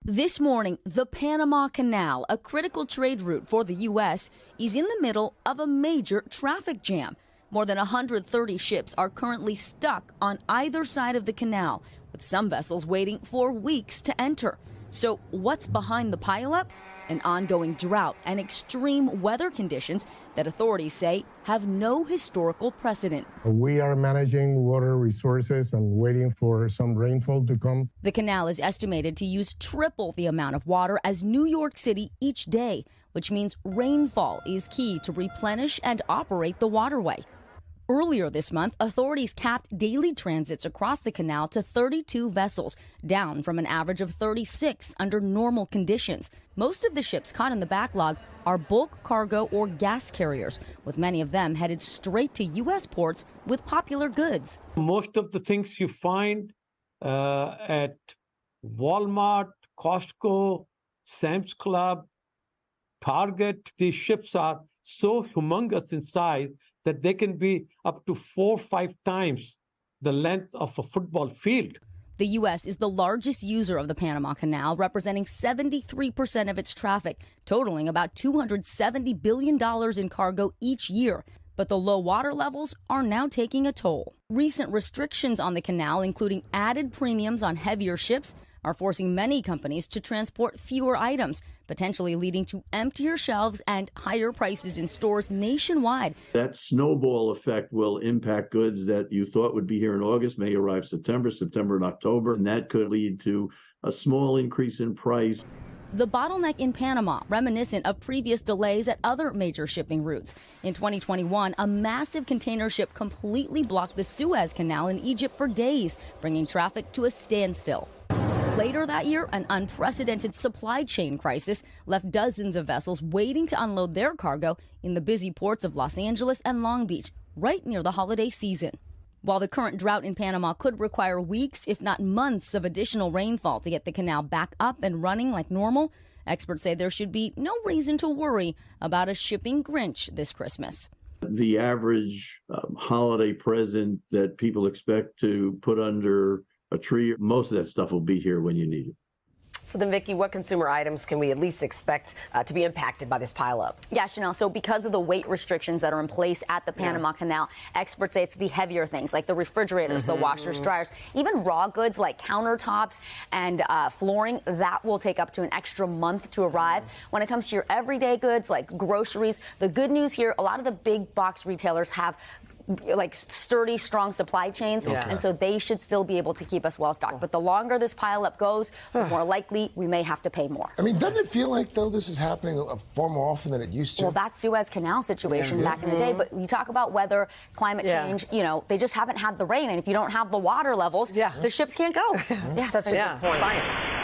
This morning, the Panama Canal, a critical trade route for the U.S., is in the middle of a major traffic jam. More than 130 ships are currently stuck on either side of the canal, with some vessels waiting for weeks to enter. So what's behind the pileup? An ongoing drought and extreme weather conditions that authorities say have no historical precedent. We are managing water resources and waiting for some rainfall to come. The canal is estimated to use triple the amount of water as New York City each day, which means rainfall is key to replenish and operate the waterway. Earlier this month, authorities capped daily transits across the canal to 32 vessels, down from an average of 36 under normal conditions. Most of the ships caught in the backlog are bulk cargo or gas carriers, with many of them headed straight to U.S. ports with popular goods. Most of the things you find at Walmart, Costco, Sam's Club, Target, these ships are so humongous in size that they can be up to 4 or 5 times the length of a football field. The U.S. is the largest user of the Panama Canal, representing 73% of its traffic, totaling about $270 billion in cargo each year. But the low water levels are now taking a toll. Recent restrictions on the canal, including added premiums on heavier ships, are forcing many companies to transport fewer items, potentially leading to emptier shelves and higher prices in stores nationwide. That snowball effect will impact goods that you thought would be here in August, may arrive September and October, and that could lead to a small increase in price. The bottleneck in Panama, reminiscent of previous delays at other major shipping routes. In 2021, a massive container ship completely blocked the Suez Canal in Egypt for days, bringing traffic to a standstill. Later that year, an unprecedented supply chain crisis left dozens of vessels waiting to unload their cargo in the busy ports of Los Angeles and Long Beach, right near the holiday season. While the current drought in Panama could require weeks, if not months, of additional rainfall to get the canal back up and running like normal, experts say there should be no reason to worry about a shipping Grinch this Christmas. The average holiday present that people expect to put under a tree, most of that stuff will be here when you need it. So then, Vicki, what consumer items can we at least expect to be impacted by this pileup? Yeah, Chanel, so because of the weight restrictions that are in place at the Panama Canal, experts say it's the heavier things like the refrigerators, the washers, dryers, even raw goods like countertops and flooring, that will take up to an extra month to arrive. When it comes to your everyday goods like groceries, the good news here, a lot of the big box retailers have like sturdy, strong supply chains, and so they should still be able to keep us well stocked. But the longer this pileup goes, the more likely we may have to pay more. I mean, doesn't it feel like, though, this is happening far more often than it used to? Well, that Suez Canal situation back in the day, but you talk about weather, climate change, you know, they just haven't had the rain, and if you don't have the water levels, the ships can't go. Such a good point. Fine.